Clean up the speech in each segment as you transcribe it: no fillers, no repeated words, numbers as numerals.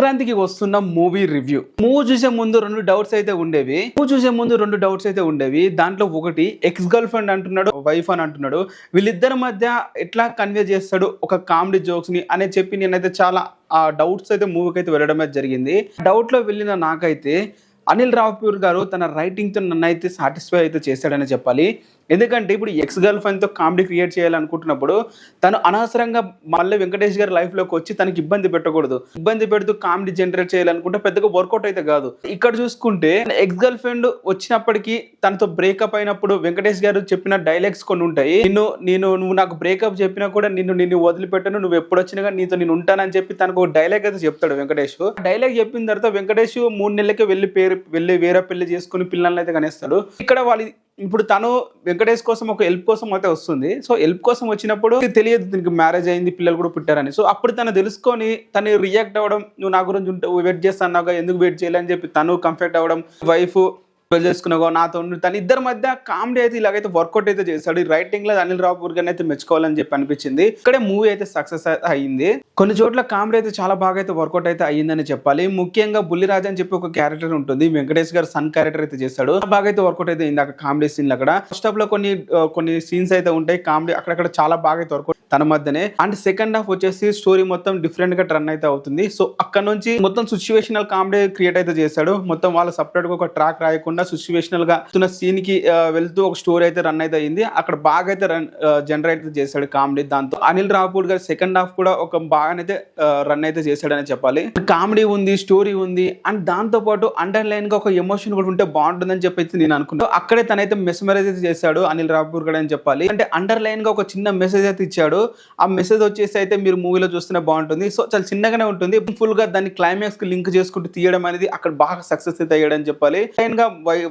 సంక్రాంతికి వస్తున్న movie review. Movie చూసే ముందు రెండు డౌట్స్ అయితే ఉండేవి. దాంట్లో ఒకటి ఎక్స్ గర్ల్ ఫ్రెండ్ అంటున్నాడు, వైఫ్ అని అంటున్నాడు. వీళ్ళిద్దరి మధ్య ఎట్లా కన్వే చేస్తాడు ఒక కామెడీ జోక్స్ ని అనే చెప్పి నేనైతే చాలా డౌట్స్ అయితే మూవీకి అయితే వెళ్ళడం అయితే జరిగింది. డౌట్ లో వెళ్ళిన నాకైతే అనిల్ రావిపూర్ గారు తన రైటింగ్ తో నన్ను అయితే సాటిస్ఫై అయితే చేశాడని చెప్పాలి. ఎందుకంటే ఇప్పుడు ఎక్స్ గర్ల్ ఫ్రెండ్ తో కామెడీ క్రియేట్ చేయాలనుకుంటున్నప్పుడు తను అనవసరంగా మళ్ళీ వెంకటేష్ గారి లైఫ్ లోకి వచ్చి తనకి ఇబ్బంది పెట్టకూడదు. ఇబ్బంది పెడుతూ కామెడీ జనరేట్ చేయాలనుకుంటే పెద్దగా వర్కౌట్ అయితే కాదు. ఇక్కడ చూసుకుంటే ఎక్స్ గర్ల్ ఫ్రెండ్ వచ్చినప్పటికీ తనతో బ్రేకప్ అయినప్పుడు వెంకటేష్ గారు చెప్పిన డైలాగ్స్ కొన్ని ఉంటాయి. నువ్వు నాకు బ్రేకప్ చెప్పినా కూడా నిన్ను వదిలిపెట్టను, నువ్వు ఎప్పుడు వచ్చినా కానీ నీతో నేను ఉంటానని చెప్పి తనకు ఒక డైలాగ్ అయితే చెప్తాడు వెంకటేష్. డైలాగ్ చెప్పిన తర్వాత వెంకటేష్ 3 నెలలకే వెళ్ళి వేరే పెళ్లి చేసుకుని పిల్లల్ని అయితే కనేస్తాడు. ఇక్కడ ఇప్పుడు తను వెంకటేష్ కోసం ఒక హెల్ప్ కోసం అయితే వస్తుంది. సో హెల్ప్ కోసం వచ్చినప్పుడు తెలియదు దీనికి మ్యారేజ్ అయింది, పిల్లలు కూడా పుట్టారని. సో అప్పుడు తను తెలుసుకొని తను రియాక్ట్ అవ్వడం, నువ్వు నా గురించి వెయిట్ చేస్తాను, ఎందుకు వెయిట్ చేయాలని చెప్పి తను కంఫర్ట్ అవ్వడం, వైఫ్ పెళ్లి చేసుకున్నావు నాతో తన ఇద్దరి మధ్య కామెడీ అయితే ఇలాగైతే వర్కౌట్ అయితే చేశాడు. ఈ రైటింగ్ లో అనిల్ రావిపూర్ గారిని అయితే మెచ్చుకోవాలని చెప్పి అనిపించింది. ఇక్కడే మూవీ అయితే సక్సెస్ అయ్యింది. కొన్ని చోట్ల కామెడీ అయితే చాలా బాగా అయితే వర్కౌట్ అయితే అయ్యిందని చెప్పాలి. ముఖ్యంగా బుల్లిరాజు అని చెప్పి ఒక క్యారెక్టర్ ఉంటుంది, వెంకటేష్ గారు సన్ క్యారెక్టర్ అయితే చేస్తాడు. బాగా అయితే వర్కౌట్ అయితే అయింది అక్కడ కామెడీ సీన్లు. అక్కడ ఫస్ట్ హాఫ్ లో కొన్ని సీన్స్ అయితే ఉంటాయి కామెడీ, అక్కడ చాలా బాగా అయితే వర్కౌట్ తన మధ్యనే. అండ్ సెకండ్ హాఫ్ వచ్చేసి స్టోరీ మొత్తం డిఫరెంట్ గా రన్ అయితే అవుతుంది. సో అక్కడ నుంచి మొత్తం సిచ్యువేషనల్ కామెడీ క్రియేట్ అయితే చేశాడు. మొత్తం వాళ్ళ సపరేట్ గా ఒక ట్రాక్ రాయకుండా సిచ్యువేషనల్ గా సీన్ కి వెళ్తూ ఒక స్టోరీ అయితే రన్ అయితే అయింది. అక్కడ బాగా అయితే జనరేట్ చేశాడు కామెడీ. దాంతో అనిల్ రావిపూర్ గారు సెకండ్ హాఫ్ కూడా ఒక బాగానైతే రన్ అయితే చేశాడని చెప్పాలి. కామెడీ ఉంది, స్టోరీ ఉంది, అండ్ దాంతో పాటు అండర్ లైన్ గా ఒక ఎమోషన్ కూడా ఉంటే బాగుంటుందని చెప్పి నేను అనుకున్నాను. అక్కడే తనైతే మెస్మరైజ్ అయితే చేశాడు అనిల్ రావిపూర్ గారు అని చెప్పాలి. అంటే అండర్ లైన్ గా ఒక చిన్న మెసేజ్ అయితే ఇచ్చాడు. ఆ మెసేజ్ వచ్చేసి అయితే మీరు మూవీలో చూస్తేనే బాగుంటుంది. సో చాలా చిన్నగానే ఉంటుంది, ఫుల్ గా దాన్ని క్లైమాక్స్ కి లింక్ చేసుకుంటూ తీయడం అనేది అక్కడ బాగా సక్సెస్ అయితే అయ్యాడని చెప్పాలి. లైన్ గా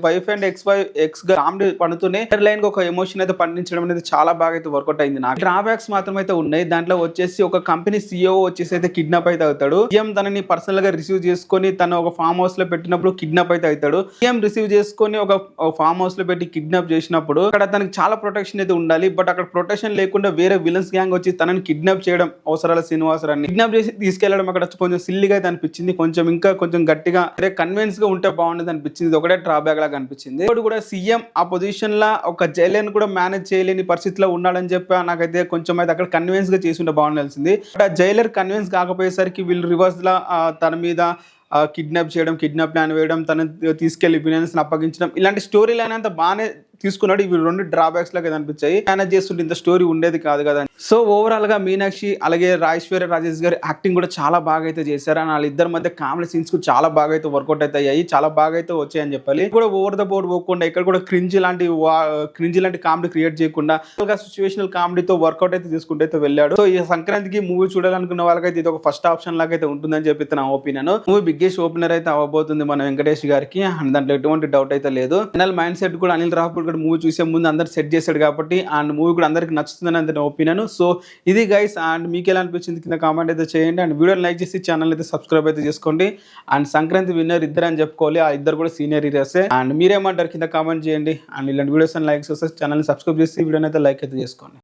వైఫ్ అండ్ ఎక్స్ గా కామెడీ పడుతూనే లైన్ గా ఒక ఎమోషన్ అయితే పండించడం అనేది చాలా బాగా అయితే వర్కౌట్ అయింది. నాకు డ్రాబ్యాక్స్ మాత్రం అయితే ఉన్నాయి. దాంట్లో వచ్చేసి ఒక కంపెనీ CEO వచ్చేసి అయితే కిడ్నాప్ అయితే అవుతాడు. సీఎం తనని పర్సనల్ గా రిసీవ్ చేసుకొని తను ఒక ఫామ్ హౌస్ లో పెట్టినప్పుడు కిడ్నాప్ అయితే అవుతాడు. సీఎం రిసీవ్ చేసుకొని ఒక ఫామ్ హౌస్ లో పెట్టి కిడ్నాప్ చేసినప్పుడు అక్కడ తనకి చాలా ప్రొటెక్షన్ అయితే ఉండాలి. బట్ అక్కడ ప్రొటెక్షన్ లేకుండా వేరే విలన్స్ గ్యాంగ్ వచ్చి తనని కిడ్నాప్ చేయడం, అవసరాల శ్రీనివాసరాన్ని కిడ్నాప్ చేసి తీసుకెళ్లడం అక్కడ కొంచెం సిల్లిగా అయితే అనిపించింది. కొంచెం గట్టిగా కన్విన్స్ గా ఉంటే బాగుండేది అనిపించింది. ఒకటే డ్రాబ్యాక్ లాగా అనిపించింది. ఇప్పుడు కూడా సీఎం ఆ పొజిషన్ లా ఒక జైలర్ కూడా మేనేజ్ చేయలేని పరిస్థితిలో ఉన్నాడని చెప్పి నాకైతే కొంచెం అయితే అక్కడ కన్విన్స్ గా చేసి ఉంటే బాగుండాల్సింది. ఆ జైలర్ కన్విన్స్ కాకపోయేసరికి వీళ్ళు రివర్స్ లా తన మీద కిడ్నాప్ చేయడం, కిడ్నాప్ ప్లాన్ వేయడం, తను తీసుకెళ్లి విలన్స్ అప్పగించడం, ఇలాంటి స్టోరీ లైన్ అంతా బాగానే తీసుకున్నాడు. ఇవి 2 డ్రాబ్యాక్స్ లాగా అనిపించాయి. మేనేజ్ చేస్తుంటే ఇంత స్టోరీ ఉండేది కాదు కదా. సో ఓవరాల్ గా మీనాక్షి అలాగే ఐశ్వర్య రాజేష్ గారి యాక్టింగ్ కూడా చాలా బాగా అయితే చేశారు. వాళ్ళిద్దరి మధ్య కామెడీ సీన్స్ కూడా చాలా బాగా అయితే వర్కౌట్ అయితే అయ్యాయి, చాలా బాగా అయితే వచ్చాయని చెప్పాలి. కూడా ఓవర్ ద బోర్డ్ పోకుండా ఇక్కడ కూడా క్రింజ్ లాంటి కామెడీ క్రియేట్ చేయకుండా సిచ్యువేషనల్ కామెడీతో వర్కౌట్ అయితే తీసుకుంటూ అయితే వెళ్ళాడు. సో ఈ సంక్రాంతికి మూవీ చూడాలనుకున్న వాళ్ళకైతే ఇది ఒక ఫస్ట్ ఆప్షన్ లాగా అయితే ఉంటుందని చెప్పి నా ఒపీనియన్. మూవీ బిగ్గెస్ట్ ఓపెనర్ అయితే అవ్వబోతుంది మన వెంకటేష్ గారికి, అండ్ దాంట్లో ఎటువంటి డౌట్ అయితే లేదు. ఫైనల్ మైండ్ సెట్ కూడా అనిల్ రావిపూర్ మూవీ చూసే ముందు అందరు సెట్ చేశాడు కాబట్టి అండ్ మూవీ కూడా అందరికి నచ్చుతుందని అంత ఒపీనియన్. సో ఇది గైస్, అండ్ మీకు ఎలా అనిపించింది కింద కామెంట్ అయితే చేయండి. అండ్ వీడియోని లైక్ చేసి ఛానల్ అయితే సబ్స్క్రైబ్ అయితే చేసుకోండి. అండ్ సంక్రాంతి విన్నర్ ఇద్దరు అని చెప్పుకోవాలి, ఆ ఇద్దరు కూడా సీనియర్ హీరోసే. అండ్ మీరేమంటారు కింద కామెంట్ చేయండి. అండ్ ఇలాంటి వీడియోస్ లైక్ చేస్తే ఛానల్ని సబ్స్క్రైబ్ చేసి వీడియోని అయితే లైక్ అయితే చేసుకోండి.